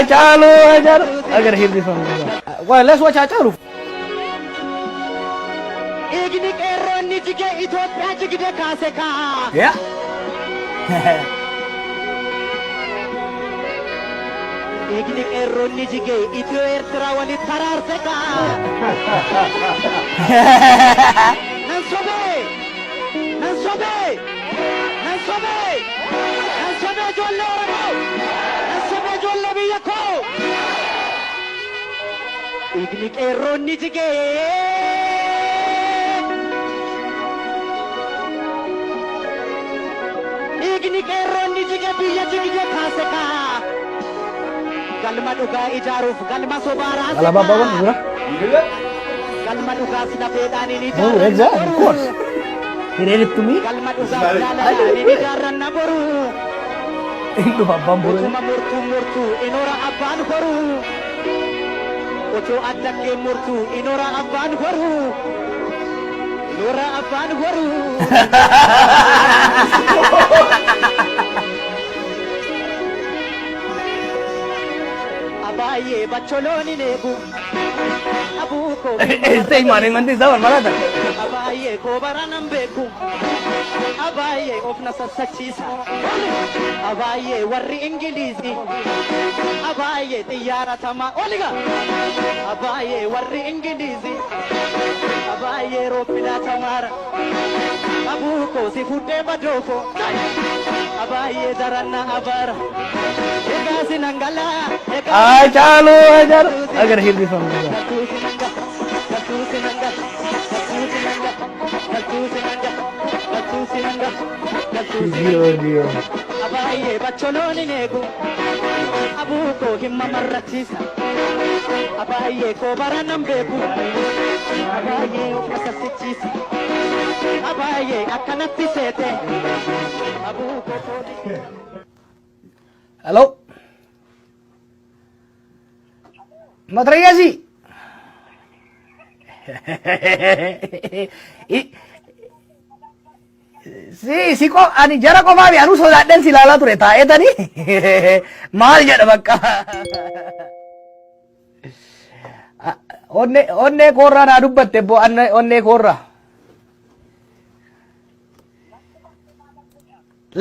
Chalu ajar. Agar hear this one. Well, let's watch Chalu. Yeah. Ignik erronni jige Ethio Ertra wali tarar seka. Nansobe jolle oramo. Nansobe jolle biyako. Ignik erronni jige. Ignik erronni jige biya jige khaseka. Galma duga ijaruf galma sobara Kalau bapak kan gimana? galma duga sida pedani ni Oh, exactly, of course. He read it to me. galma duga sida ni jaran naboru Itu bapak buru. kuma murtu inora aban horu ocho adakke murtu inora aban horu Abaye bacholoni nebu abuko Este imanin nanti zaman malah tak. abaye ko baranam beku abaye ofna sachisa abaye warri ingilizi abaye tiyara tama oliga abaye warri ingilizi abaye ropila tamara abuko si fude badoko abaye daranna abara egasi nangala Chalu ajar. Agar hear this one. Gio. Abaye bacholoni negu abuko himma marratisa abaye ko baranam beku abaye okasasichisa abaye akanatti sete abuko Halo. Matraya sih. Si kok ani jara kok mami anu sodaadhan si lala ture taa'ee tani maal jedha bakka onne koorraa naa dubbatte bo onne koorraa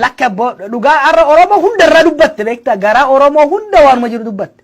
lakka bo dhugaa har'a oromoo hunda irraa dubbatte beektaa garaa oromoo hunda waanuma jiru dubbatte